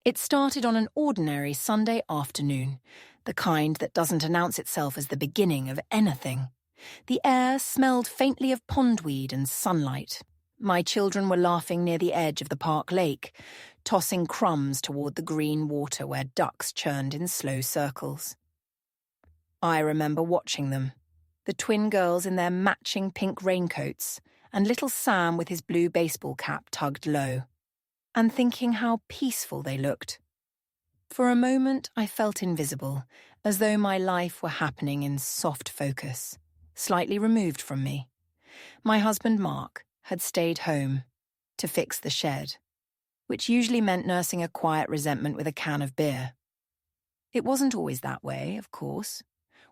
It started on an ordinary Sunday afternoon, the kind that doesn't announce itself as the beginning of anything. The air smelled faintly of pondweed and sunlight. My children were laughing near the edge of the park lake, tossing crumbs toward the green water where ducks churned in slow circles. I remember watching them, the twin girls in their matching pink raincoats, and little Sam with his blue baseball cap tugged low, and thinking how peaceful they looked. For a moment I felt invisible, as though my life were happening in soft focus, slightly removed from me. My husband Mark had stayed home to fix the shed, which usually meant nursing a quiet resentment with a can of beer. It wasn't always that way, of course.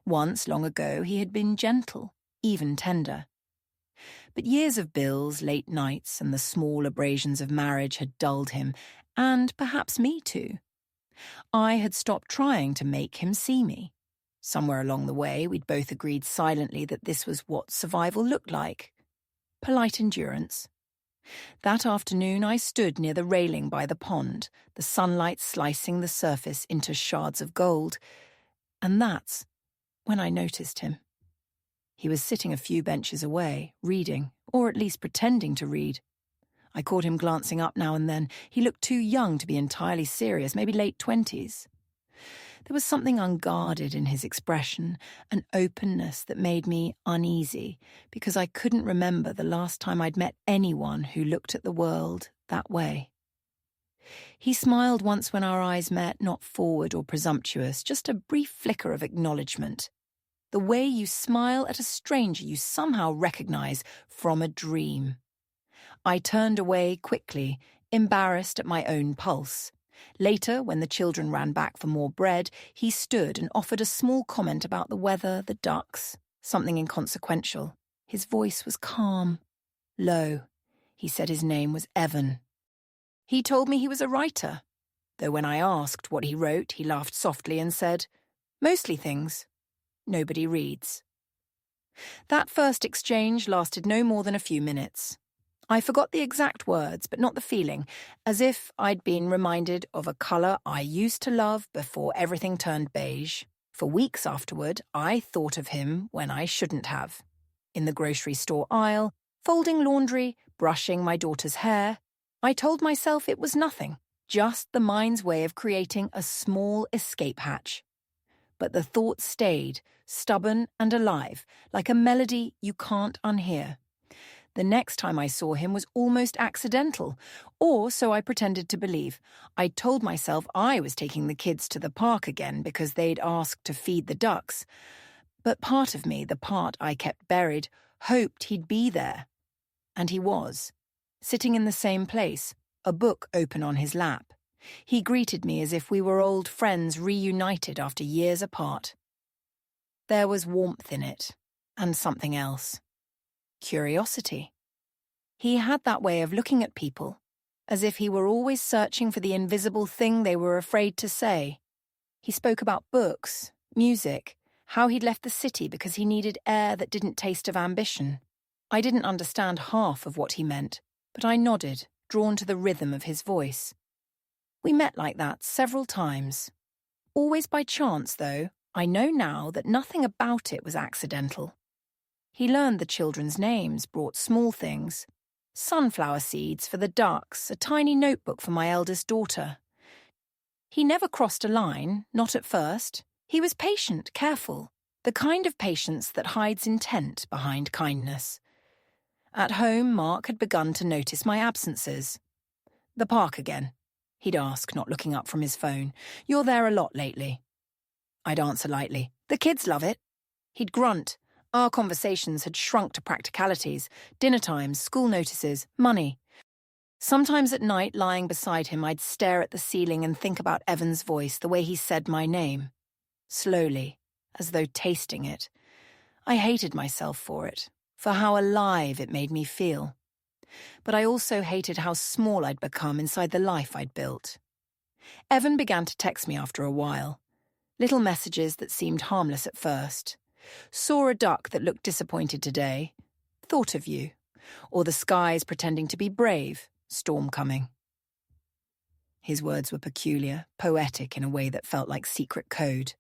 Once, long ago, he had been gentle, even tender. But years of bills, late nights, and the small abrasions of marriage had dulled him, and perhaps me too. I had stopped trying to make him see me. Somewhere along the way, we'd both agreed silently that this was what survival looked like. Polite endurance. That afternoon I stood near the railing by the pond, the sunlight slicing the surface into shards of gold, and that's when I noticed him. He was sitting a few benches away, reading, or at least pretending to read. I caught him glancing up now and then. He looked too young to be entirely serious, maybe late 20s. There was something unguarded in his expression, an openness that made me uneasy, because I couldn't remember the last time I'd met anyone who looked at the world that way. He smiled once when our eyes met, not forward or presumptuous, just a brief flicker of acknowledgement. The way you smile at a stranger you somehow recognize from a dream. I turned away quickly, embarrassed at my own pulse. Later, when the children ran back for more bread, he stood and offered a small comment about the weather, the ducks, something inconsequential. His voice was calm, low. He said his name was Evan. He told me he was a writer, though when I asked what he wrote, he laughed softly and said, "Mostly things. Nobody reads." That first exchange lasted no more than a few minutes. I forgot the exact words, but not the feeling, as if I'd been reminded of a colour I used to love before everything turned beige. For weeks afterward, I thought of him when I shouldn't have. In the grocery store aisle, folding laundry, brushing my daughter's hair, I told myself it was nothing, just the mind's way of creating a small escape hatch. But the thought stayed, stubborn and alive, like a melody you can't unhear. The next time I saw him was almost accidental, or so I pretended to believe. I told myself I was taking the kids to the park again because they'd asked to feed the ducks. But part of me, the part I kept buried, hoped he'd be there. And he was, sitting in the same place, a book open on his lap. He greeted me as if we were old friends reunited after years apart. There was warmth in it, and something else. Curiosity. He had that way of looking at people, as if he were always searching for the invisible thing they were afraid to say. He spoke about books, music, how he'd left the city because he needed air that didn't taste of ambition. I didn't understand half of what he meant, but I nodded, drawn to the rhythm of his voice. We met like that several times. Always by chance, though. I know now that nothing about it was accidental. He learned the children's names, brought small things. Sunflower seeds for the ducks, a tiny notebook for my eldest daughter. He never crossed a line, not at first. He was patient, careful, the kind of patience that hides intent behind kindness. At home, Mark had begun to notice my absences. "The park again?" he'd ask, not looking up from his phone. "You're there a lot lately." I'd answer lightly, "The kids love it." He'd grunt. Our conversations had shrunk to practicalities, dinner times, school notices, money. Sometimes at night, lying beside him, I'd stare at the ceiling and think about Evan's voice, the way he said my name. Slowly, as though tasting it. I hated myself for it, for how alive it made me feel. But I also hated how small I'd become inside the life I'd built. Evan began to text me after a while. Little messages that seemed harmless at first. Saw a duck that looked disappointed today. Thought of you. Or the skies pretending to be brave. Storm coming. His words were peculiar, poetic in a way that felt like secret code.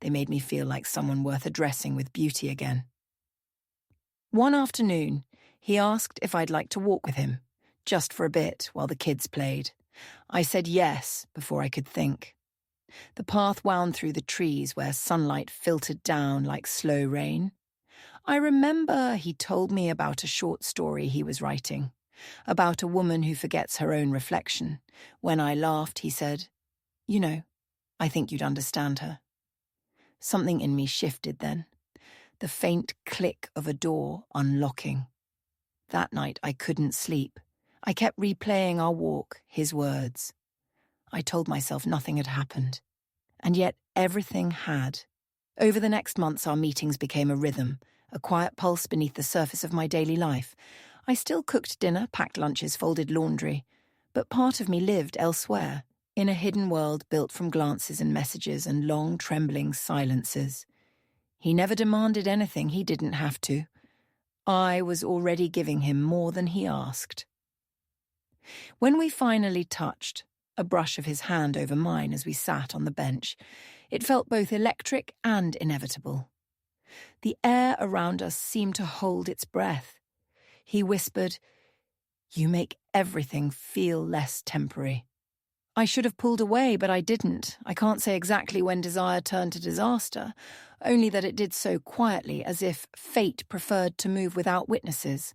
They made me feel like someone worth addressing with beauty again. One afternoon, he asked if I'd like to walk with him, just for a bit while the kids played. I said yes before I could think. The path wound through the trees where sunlight filtered down like slow rain. I remember he told me about a short story he was writing, about a woman who forgets her own reflection. When I laughed, he said, "You know, I think you'd understand her." Something in me shifted then. The faint click of a door unlocking. That night I couldn't sleep. I kept replaying our walk, his words. I told myself nothing had happened. And yet everything had. Over the next months our meetings became a rhythm, a quiet pulse beneath the surface of my daily life. I still cooked dinner, packed lunches, folded laundry, but part of me lived elsewhere, in a hidden world built from glances and messages and long, trembling silences. He never demanded anything he didn't have to. I was already giving him more than he asked. When we finally touched, a brush of his hand over mine as we sat on the bench, it felt both electric and inevitable. The air around us seemed to hold its breath. He whispered, "You make everything feel less temporary." I should have pulled away, but I didn't. I can't say exactly when desire turned to disaster, only that it did so quietly, as if fate preferred to move without witnesses.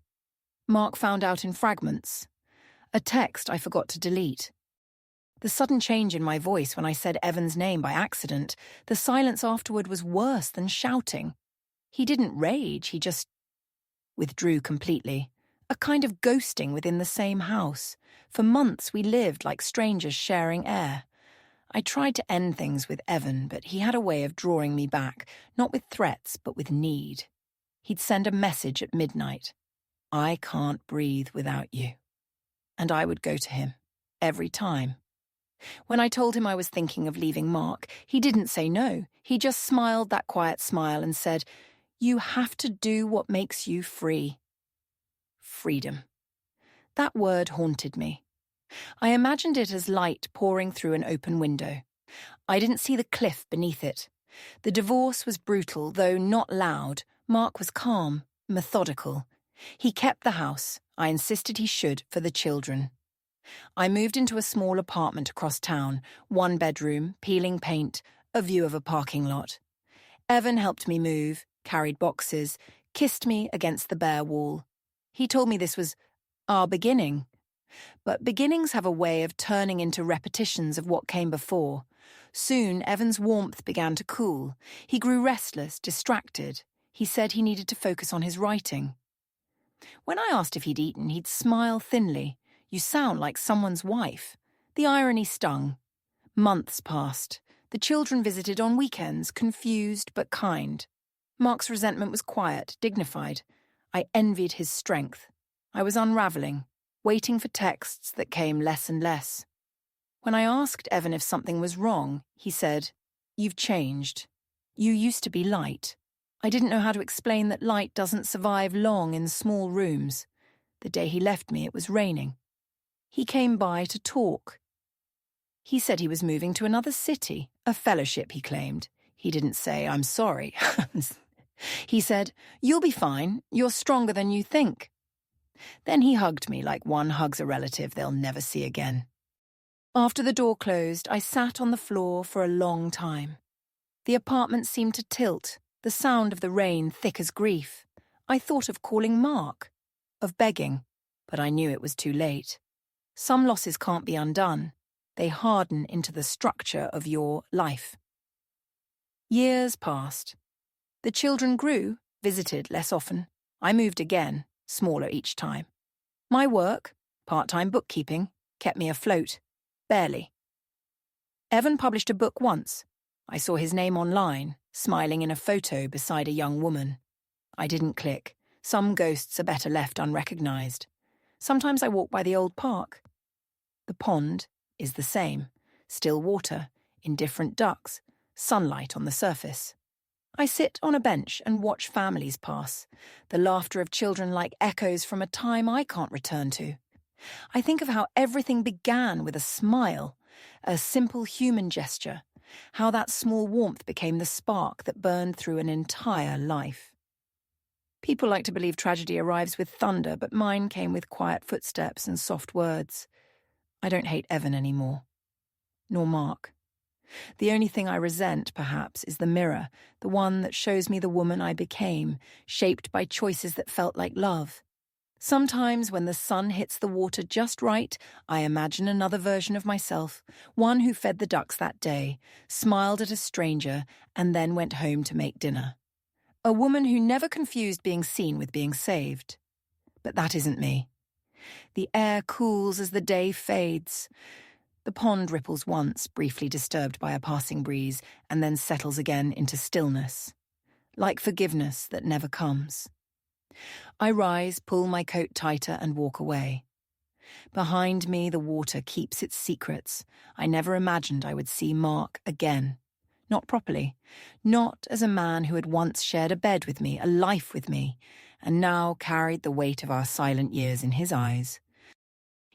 Mark found out in fragments. A text I forgot to delete. The sudden change in my voice when I said Evan's name by accident, the silence afterward was worse than shouting. He didn't rage, he just withdrew completely. A kind of ghosting within the same house. For months we lived like strangers sharing air. I tried to end things with Evan, but he had a way of drawing me back, not with threats, but with need. He'd send a message at midnight. "I can't breathe without you." And I would go to him, every time. When I told him I was thinking of leaving Mark, he didn't say no. He just smiled that quiet smile and said, "You have to do what makes you free." Freedom. That word haunted me. I imagined it as light pouring through an open window. I didn't see the cliff beneath it. The divorce was brutal, though not loud. Mark was calm, methodical. He kept the house. I insisted he should, for the children. I moved into a small apartment across town, 1 bedroom, peeling paint, a view of a parking lot. Evan helped me move, carried boxes, kissed me against the bare wall. He told me this was our beginning. But beginnings have a way of turning into repetitions of what came before. Soon, Evan's warmth began to cool. He grew restless, distracted. He said he needed to focus on his writing. When I asked if he'd eaten, he'd smile thinly. "You sound like someone's wife." The irony stung. Months passed. The children visited on weekends, confused but kind. Mark's resentment was quiet, dignified. I envied his strength. I was unravelling, waiting for texts that came less and less. When I asked Evan if something was wrong, he said, "You've changed. You used to be light." I didn't know how to explain that light doesn't survive long in small rooms. The day he left me, it was raining. He came by to talk. He said he was moving to another city, a fellowship, he claimed. He didn't say, "I'm sorry." He said, "You'll be fine. You're stronger than you think." Then he hugged me like one hugs a relative they'll never see again. After the door closed, I sat on the floor for a long time. The apartment seemed to tilt, the sound of the rain thick as grief. I thought of calling Mark, of begging, but I knew it was too late. Some losses can't be undone. They harden into the structure of your life. Years passed. The children grew, visited less often. I moved again, smaller each time. My work, part-time bookkeeping, kept me afloat. Barely. Evan published a book once. I saw his name online, smiling in a photo beside a young woman. I didn't click. Some ghosts are better left unrecognised. Sometimes I walk by the old park. The pond is the same. Still water, indifferent ducks, sunlight on the surface. I sit on a bench and watch families pass, the laughter of children like echoes from a time I can't return to. I think of how everything began with a smile, a simple human gesture, how that small warmth became the spark that burned through an entire life. People like to believe tragedy arrives with thunder, but mine came with quiet footsteps and soft words. I don't hate Evan anymore. Nor Mark. The only thing I resent, perhaps, is the mirror, the one that shows me the woman I became, shaped by choices that felt like love. Sometimes when the sun hits the water just right, I imagine another version of myself, one who fed the ducks that day, smiled at a stranger, and then went home to make dinner. A woman who never confused being seen with being saved. But that isn't me. The air cools as the day fades. The pond ripples once, briefly disturbed by a passing breeze, and then settles again into stillness, like forgiveness that never comes. I rise, pull my coat tighter, and walk away. Behind me, the water keeps its secrets. I never imagined I would see Mark again. Not properly. Not as a man who had once shared a bed with me, a life with me, and now carried the weight of our silent years in his eyes.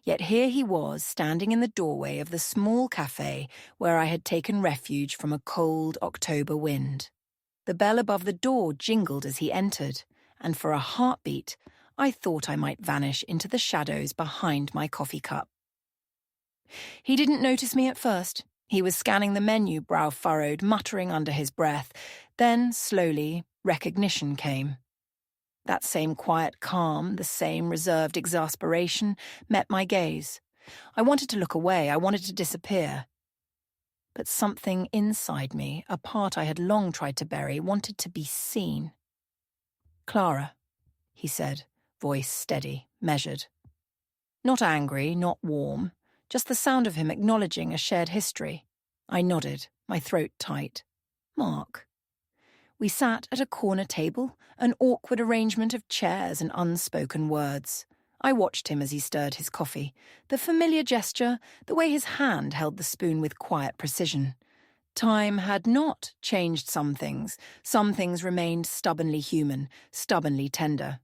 Yet here he was, standing in the doorway of the small cafe where I had taken refuge from a cold October wind. The bell above the door jingled as he entered, and for a heartbeat, I thought I might vanish into the shadows behind my coffee cup. He didn't notice me at first. He was scanning the menu, brow furrowed, muttering under his breath. Then, slowly, recognition came. That same quiet calm, the same reserved exasperation, met my gaze. I wanted to look away, I wanted to disappear. But something inside me, a part I had long tried to bury, wanted to be seen. "Clara," he said, voice steady, measured. Not angry, not warm, just the sound of him acknowledging a shared history. I nodded, my throat tight. "Mark." We sat at a corner table, an awkward arrangement of chairs and unspoken words. I watched him as he stirred his coffee, the familiar gesture, the way his hand held the spoon with quiet precision. Time had not changed some things remained stubbornly human, stubbornly tender.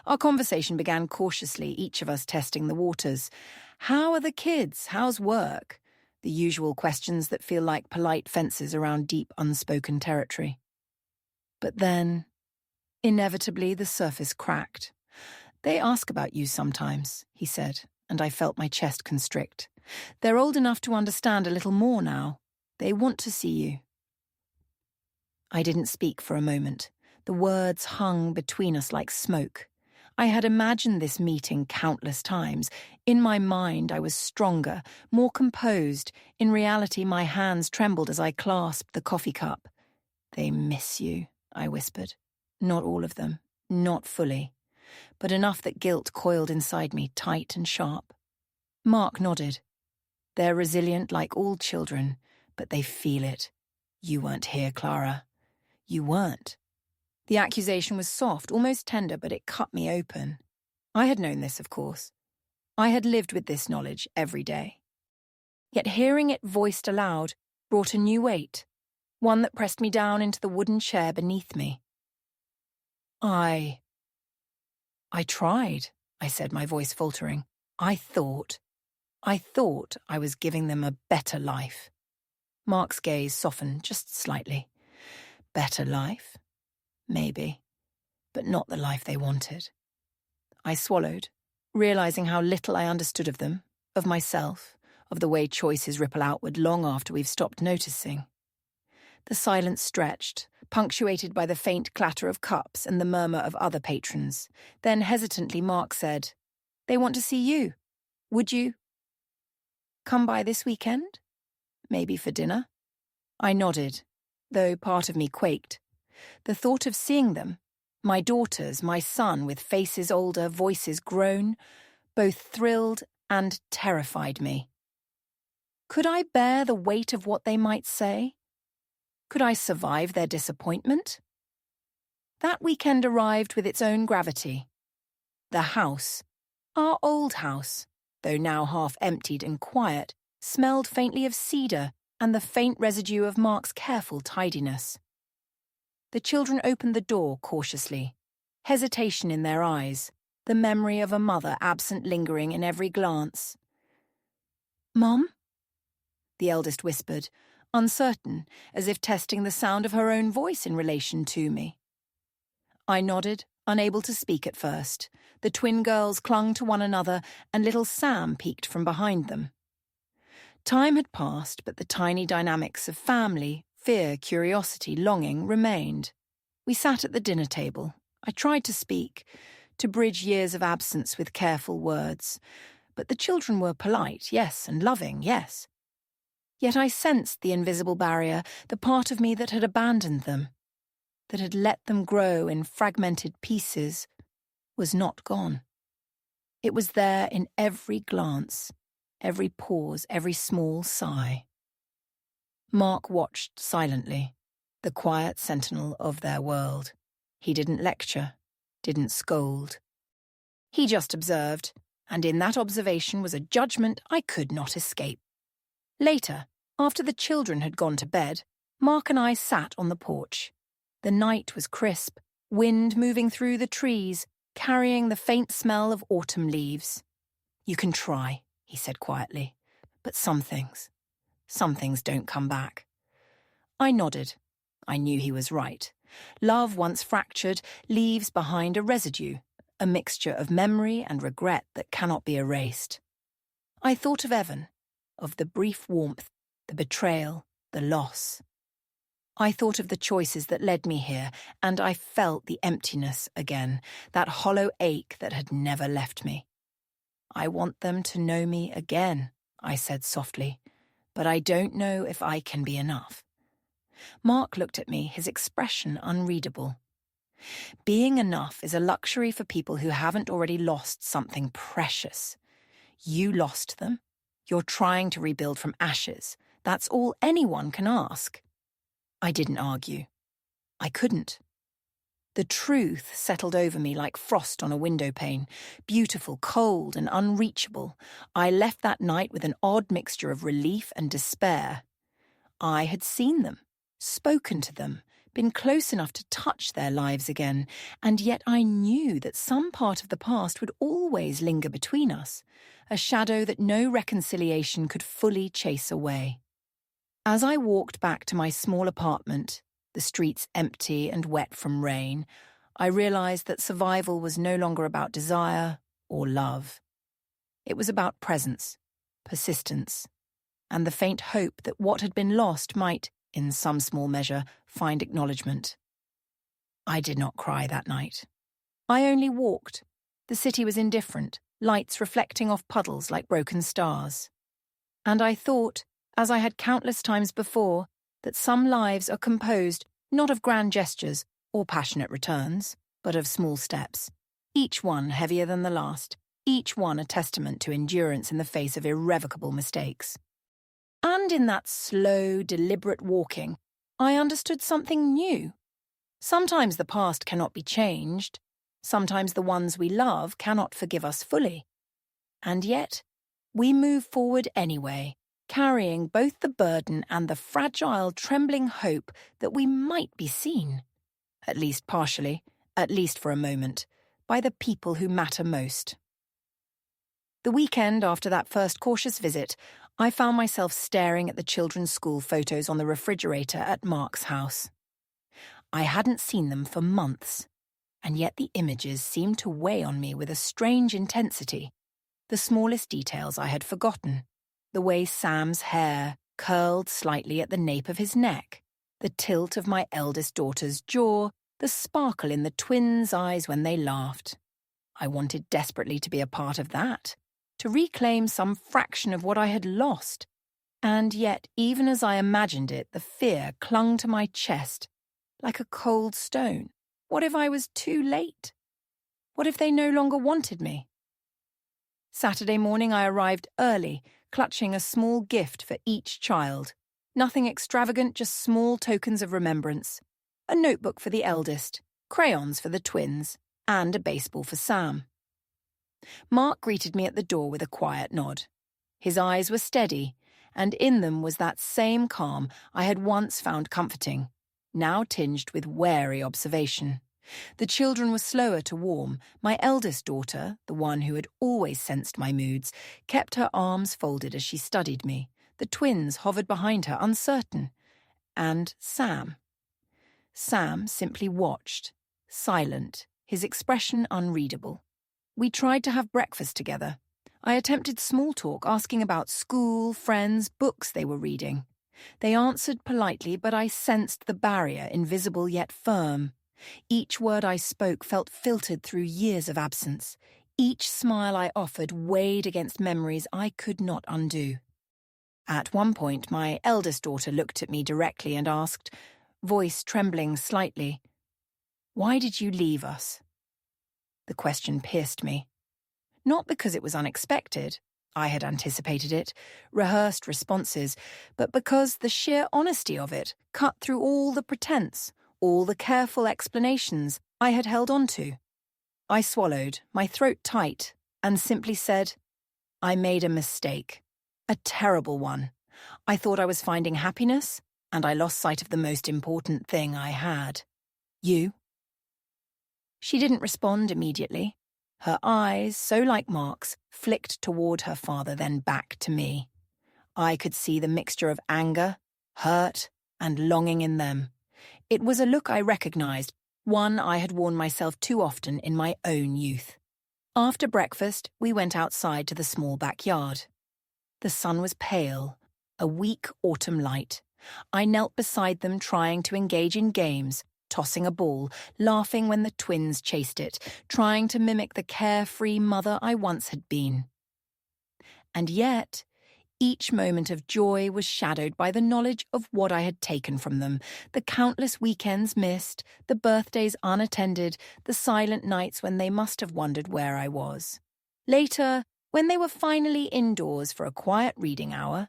Our conversation began cautiously, each of us testing the waters. How are the kids? How's work? The usual questions that feel like polite fences around deep, unspoken territory. But then, inevitably, the surface cracked. "They ask about you sometimes," he said, and I felt my chest constrict. "They're old enough to understand a little more now. They want to see you." I didn't speak for a moment. The words hung between us like smoke. I had imagined this meeting countless times. In my mind, I was stronger, more composed. In reality, my hands trembled as I clasped the coffee cup. "They miss you," I whispered. Not all of them, not fully, but enough that guilt coiled inside me, tight and sharp. Mark nodded. "They're resilient like all children, but they feel it. You weren't here, Clara. You weren't." The accusation was soft, almost tender, but it cut me open. I had known this, of course. I had lived with this knowledge every day. Yet hearing it voiced aloud brought a new weight, one that pressed me down into the wooden chair beneath me. I tried," I said, my voice faltering. I thought I was giving them a better life." Mark's gaze softened just slightly. "Better life? Maybe, but not the life they wanted." I swallowed, realizing how little I understood of them, of myself, of the way choices ripple outward long after we've stopped noticing. The silence stretched, punctuated by the faint clatter of cups and the murmur of other patrons. Then hesitantly Mark said, "They want to see you. Would you come by this weekend? Maybe for dinner?" I nodded, though part of me quaked. The thought of seeing them, my daughters, my son, with faces older, voices grown, both thrilled and terrified me. Could I bear the weight of what they might say? Could I survive their disappointment? That weekend arrived with its own gravity. The house, our old house, though now half emptied and quiet, smelled faintly of cedar and the faint residue of Mark's careful tidiness. The children opened the door cautiously, hesitation in their eyes, the memory of a mother absent lingering in every glance. "Mum?" the eldest whispered, uncertain, as if testing the sound of her own voice in relation to me. I nodded, unable to speak at first. The twin girls clung to one another, and little Sam peeked from behind them. Time had passed, but the tiny dynamics of family, fear, curiosity, longing remained. We sat at the dinner table. I tried to speak, to bridge years of absence with careful words. But the children were polite, yes, and loving, yes. Yet I sensed the invisible barrier, the part of me that had abandoned them, that had let them grow in fragmented pieces, was not gone. It was there in every glance, every pause, every small sigh. Mark watched silently, the quiet sentinel of their world. He didn't lecture, didn't scold. He just observed, and in that observation was a judgment I could not escape. Later, after the children had gone to bed, Mark and I sat on the porch. The night was crisp, wind moving through the trees, carrying the faint smell of autumn leaves. "You can try," he said quietly, "but some things don't come back." I nodded. I knew he was right. Love, once fractured, leaves behind a residue, a mixture of memory and regret that cannot be erased. I thought of Evan, of the brief warmth, the betrayal, the loss. I thought of the choices that led me here, and I felt the emptiness again, that hollow ache that had never left me. "I want them to know me again," I said softly, "but I don't know if I can be enough." Mark looked at me, his expression unreadable. Being enough is a luxury for people who haven't already lost something precious. You lost them. You're trying to rebuild from ashes. That's all anyone can ask. I didn't argue. I couldn't. The truth settled over me like frost on a window pane, beautiful, cold, and unreachable. I left that night with an odd mixture of relief and despair. I had seen them, spoken to them, been close enough to touch their lives again, and yet I knew that some part of the past would always linger between us, a shadow that no reconciliation could fully chase away. As I walked back to my small apartment, the streets empty and wet from rain, I realized that survival was no longer about desire or love. It was about presence, persistence, and the faint hope that what had been lost might, in some small measure, find acknowledgement. I did not cry that night. I only walked. The city was indifferent, lights reflecting off puddles like broken stars. And I thought, as I had countless times before, that some lives are composed not of grand gestures or passionate returns, but of small steps, each one heavier than the last, each one a testament to endurance in the face of irrevocable mistakes. And in that slow, deliberate walking, I understood something new. Sometimes the past cannot be changed. Sometimes the ones we love cannot forgive us fully. And yet, we move forward anyway, carrying both the burden and the fragile, trembling hope that we might be seen, at least partially, at least for a moment, by the people who matter most. The weekend after that first cautious visit, I found myself staring at the children's school photos on the refrigerator at Mark's house. I hadn't seen them for months, and yet the images seemed to weigh on me with a strange intensity. The smallest details I had forgotten. The way Sam's hair curled slightly at the nape of his neck, the tilt of my eldest daughter's jaw, the sparkle in the twins' eyes when they laughed. I wanted desperately to be a part of that, to reclaim some fraction of what I had lost. And yet, even as I imagined it, the fear clung to my chest like a cold stone. What if I was too late? What if they no longer wanted me? Saturday morning I arrived early, clutching a small gift for each child. Nothing extravagant, just small tokens of remembrance. A notebook for the eldest, crayons for the twins, and a baseball for Sam. Mark greeted me at the door with a quiet nod. His eyes were steady, and in them was that same calm I had once found comforting, now tinged with wary observation. The children were slower to warm. My eldest daughter, the one who had always sensed my moods, kept her arms folded as she studied me, The twins hovered behind her, uncertain. And Sam. Sam simply watched, silent, his expression unreadable. We tried to have breakfast together. I attempted small talk, asking about school, friends, books they were reading. They answered politely, but I sensed the barrier, invisible yet firm. Each word I spoke felt filtered through years of absence. Each smile I offered weighed against memories I could not undo. At one point, my eldest daughter looked at me directly and asked, voice trembling slightly, "Why did you leave us?" The question pierced me. Not because it was unexpected, I had anticipated it, rehearsed responses, but because the sheer honesty of it cut through all the pretense, all the careful explanations I had held on to. I swallowed, my throat tight, and simply said, "I made a mistake. A terrible one. I thought I was finding happiness, and I lost sight of the most important thing I had. You?" She didn't respond immediately. Her eyes, so like Mark's, flicked toward her father, then back to me. I could see the mixture of anger, hurt, and longing in them. It was a look I recognized, one I had worn myself too often in my own youth. After breakfast, we went outside to the small backyard. The sun was pale, a weak autumn light. I knelt beside them, trying to engage in games, tossing a ball, laughing when the twins chased it, trying to mimic the carefree mother I once had been. And yet, each moment of joy was shadowed by the knowledge of what I had taken from them, the countless weekends missed, the birthdays unattended, the silent nights when they must have wondered where I was. Later, when they were finally indoors for a quiet reading hour,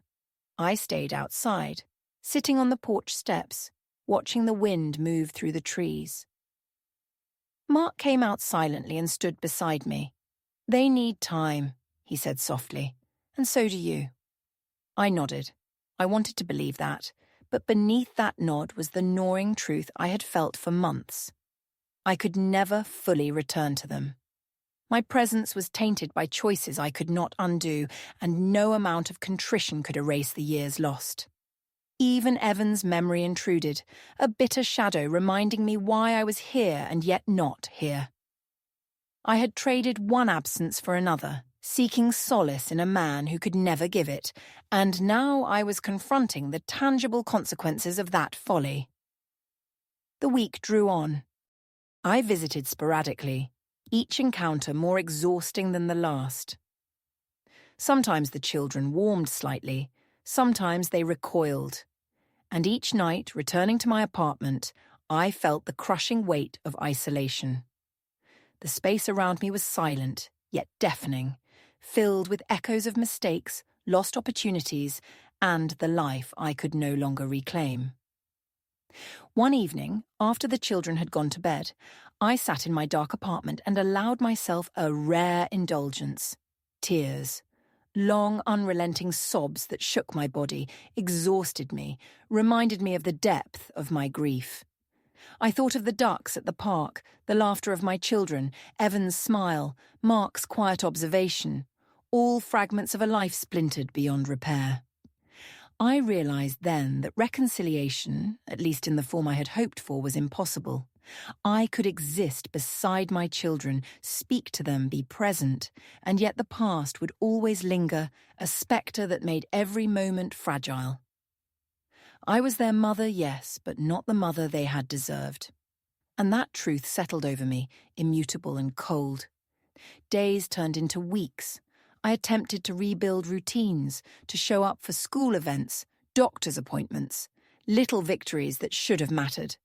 I stayed outside, sitting on the porch steps, watching the wind move through the trees. Mark came out silently and stood beside me. "They need time," he said softly, "and so do you." I nodded. I wanted to believe that, but beneath that nod was the gnawing truth I had felt for months. I could never fully return to them. My presence was tainted by choices I could not undo, and no amount of contrition could erase the years lost. Even Evan's memory intruded, a bitter shadow reminding me why I was here and yet not here. I had traded one absence for another, seeking solace in a man who could never give it, and now I was confronting the tangible consequences of that folly. The week drew on. I visited sporadically, each encounter more exhausting than the last. Sometimes the children warmed slightly, sometimes they recoiled, and each night, returning to my apartment, I felt the crushing weight of isolation. The space around me was silent, yet deafening, filled with echoes of mistakes, lost opportunities, and the life I could no longer reclaim. One evening, after the children had gone to bed, I sat in my dark apartment and allowed myself a rare indulgence: tears. Long, unrelenting sobs that shook my body, exhausted me, reminded me of the depth of my grief. I thought of the ducks at the park, the laughter of my children, Evan's smile, Mark's quiet observation, all fragments of a life splintered beyond repair. I realized then that reconciliation, at least in the form I had hoped for, was impossible. I could exist beside my children, speak to them, be present, and yet the past would always linger, a spectre that made every moment fragile. I was their mother, yes, but not the mother they had deserved. And that truth settled over me, immutable and cold. Days turned into weeks. I attempted to rebuild routines, to show up for school events, doctor's appointments, little victories that should have mattered.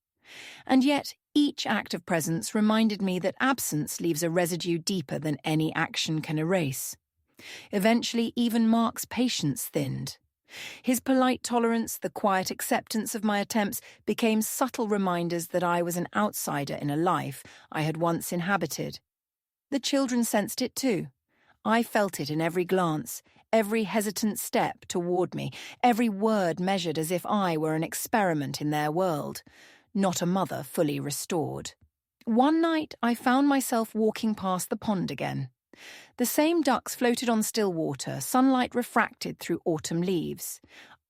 And yet, each act of presence reminded me that absence leaves a residue deeper than any action can erase. Eventually, even Mark's patience thinned. His polite tolerance, the quiet acceptance of my attempts, became subtle reminders that I was an outsider in a life I had once inhabited. The children sensed it too. I felt it in every glance, every hesitant step toward me, every word measured as if I were an experiment in their world, not a mother fully restored. One night I found myself walking past the pond again. The same ducks floated on still water, sunlight refracted through autumn leaves.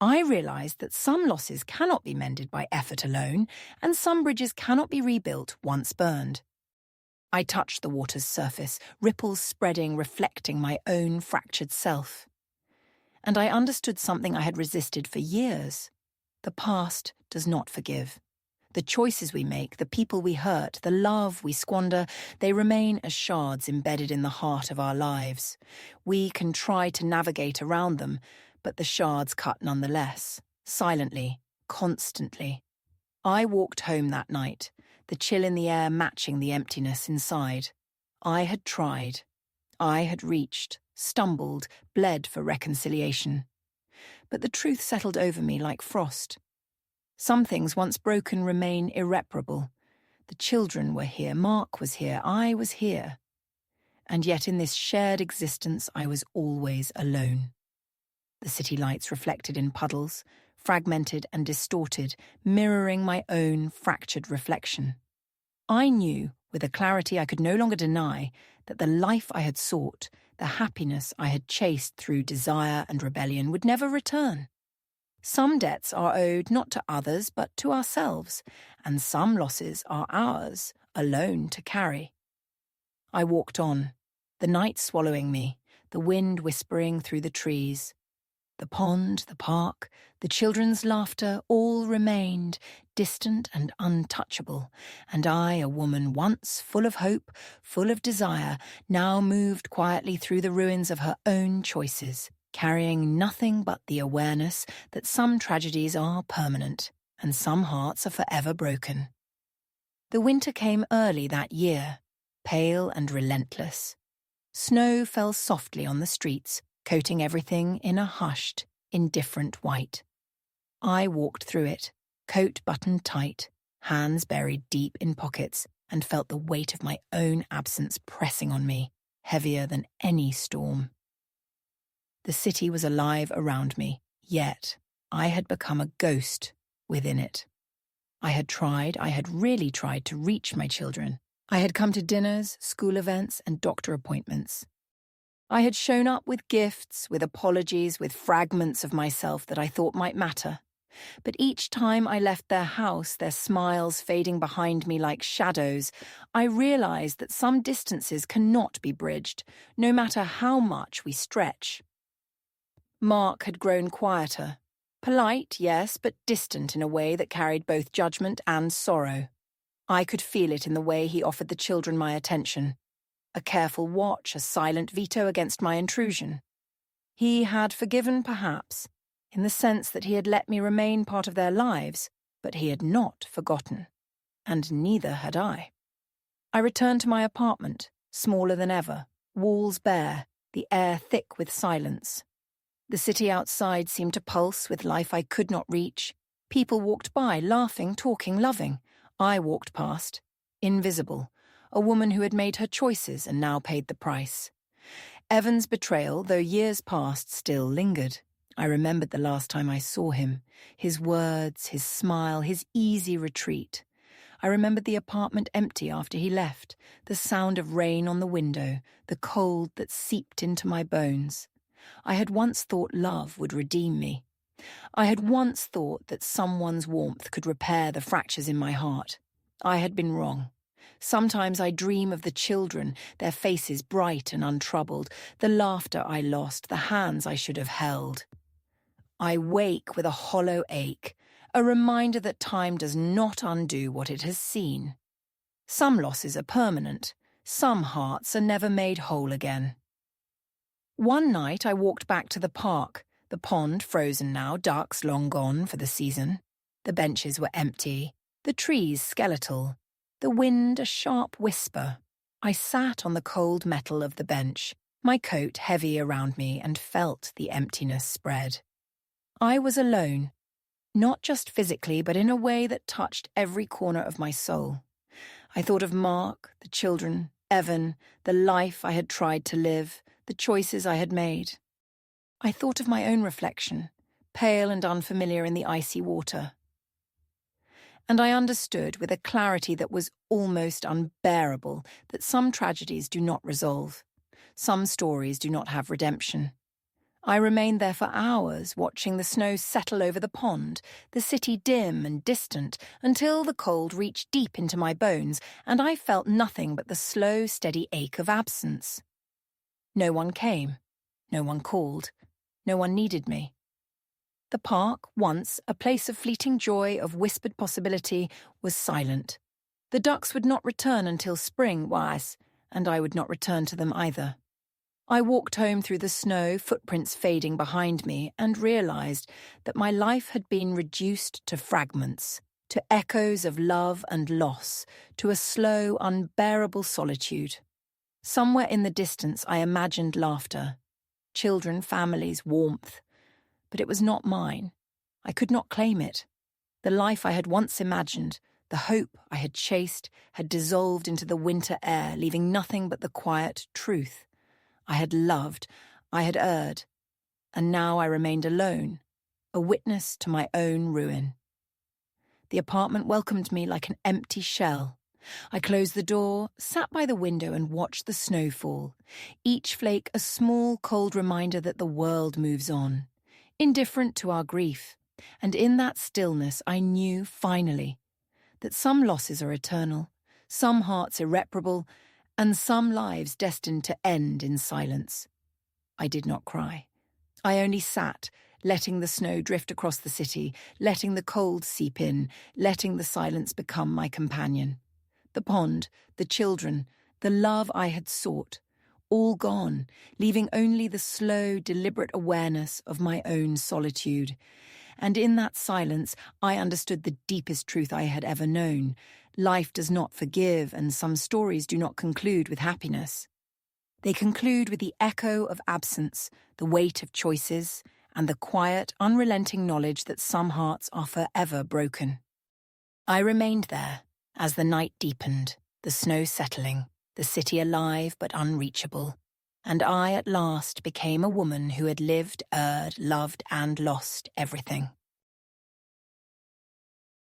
I realised that some losses cannot be mended by effort alone, and some bridges cannot be rebuilt once burned. I touched the water's surface, ripples spreading, reflecting my own fractured self. And I understood something I had resisted for years. The past does not forgive. The choices we make, the people we hurt, the love we squander, they remain as shards embedded in the heart of our lives. We can try to navigate around them, but the shards cut nonetheless, silently, constantly. I walked home that night, the chill in the air matching the emptiness inside. I had tried. I had reached, stumbled, bled for reconciliation. But the truth settled over me like frost. Some things once broken remain irreparable. The children were here, Mark was here, I was here. And yet in this shared existence I was always alone. The city lights reflected in puddles, fragmented and distorted, mirroring my own fractured reflection. I knew, with a clarity I could no longer deny, that the life I had sought, the happiness I had chased through desire and rebellion, would never return. Some debts are owed not to others but to ourselves, and some losses are ours, alone to carry. I walked on, the night swallowing me, the wind whispering through the trees. The pond, the park, the children's laughter all remained, distant and untouchable, and I, a woman once full of hope, full of desire, now moved quietly through the ruins of her own choices, carrying nothing but the awareness that some tragedies are permanent and some hearts are forever broken. The winter came early that year, pale and relentless. Snow fell softly on the streets, coating everything in a hushed, indifferent white. I walked through it, coat buttoned tight, hands buried deep in pockets, and felt the weight of my own absence pressing on me, heavier than any storm. The city was alive around me, yet I had become a ghost within it. I had really tried to reach my children. I had come to dinners, school events, and doctor appointments. I had shown up with gifts, with apologies, with fragments of myself that I thought might matter. But each time I left their house, their smiles fading behind me like shadows, I realized that some distances cannot be bridged, no matter how much we stretch. Mark had grown quieter. Polite, yes, but distant in a way that carried both judgment and sorrow. I could feel it in the way he offered the children my attention. A careful watch, a silent veto against my intrusion. He had forgiven, perhaps, in the sense that he had let me remain part of their lives, but he had not forgotten. And neither had I. I returned to my apartment, smaller than ever, walls bare, the air thick with silence. The city outside seemed to pulse with life I could not reach. People walked by, laughing, talking, loving. I walked past, invisible, a woman who had made her choices and now paid the price. Evan's betrayal, though years passed, still lingered. I remembered the last time I saw him, his words, his smile, his easy retreat. I remembered the apartment empty after he left, the sound of rain on the window, the cold that seeped into my bones. I had once thought love would redeem me. I had once thought that someone's warmth could repair the fractures in my heart. I had been wrong. Sometimes I dream of the children, their faces bright and untroubled, the laughter I lost, the hands I should have held. I wake with a hollow ache, a reminder that time does not undo what it has seen. Some losses are permanent, some hearts are never made whole again. One night I walked back to the park, the pond frozen now, ducks long gone for the season. The benches were empty, the trees skeletal, the wind a sharp whisper. I sat on the cold metal of the bench, my coat heavy around me, and felt the emptiness spread. I was alone, not just physically, but in a way that touched every corner of my soul. I thought of Mark, the children, Evan, the life I had tried to live, the choices I had made. I thought of my own reflection, pale and unfamiliar in the icy water. And I understood with a clarity that was almost unbearable that some tragedies do not resolve. Some stories do not have redemption. I remained there for hours, watching the snow settle over the pond, the city dim and distant, until the cold reached deep into my bones and I felt nothing but the slow, steady ache of absence. No one came. No one called. No one needed me. The park, once a place of fleeting joy, of whispered possibility, was silent. The ducks would not return until spring was, and I would not return to them either. I walked home through the snow, footprints fading behind me, and realized that my life had been reduced to fragments, to echoes of love and loss, to a slow, unbearable solitude. Somewhere in the distance I imagined laughter, children, families, warmth. But it was not mine. I could not claim it. The life I had once imagined, the hope I had chased, had dissolved into the winter air, leaving nothing but the quiet truth. I had loved, I had erred, and now I remained alone, a witness to my own ruin. The apartment welcomed me like an empty shell. I closed the door, sat by the window and watched the snow fall, each flake a small, cold reminder that the world moves on, indifferent to our grief. And in that stillness I knew, finally, that some losses are eternal, some hearts irreparable, and some lives destined to end in silence. I did not cry. I only sat, letting the snow drift across the city, letting the cold seep in, letting the silence become my companion. The pond, the children, the love I had sought, all gone, leaving only the slow, deliberate awareness of my own solitude. And in that silence, I understood the deepest truth I had ever known. Life does not forgive, and some stories do not conclude with happiness. They conclude with the echo of absence, the weight of choices, and the quiet, unrelenting knowledge that some hearts are forever broken. I remained there as the night deepened, the snow settling, the city alive but unreachable, and I at last became a woman who had lived, erred, loved, and lost everything.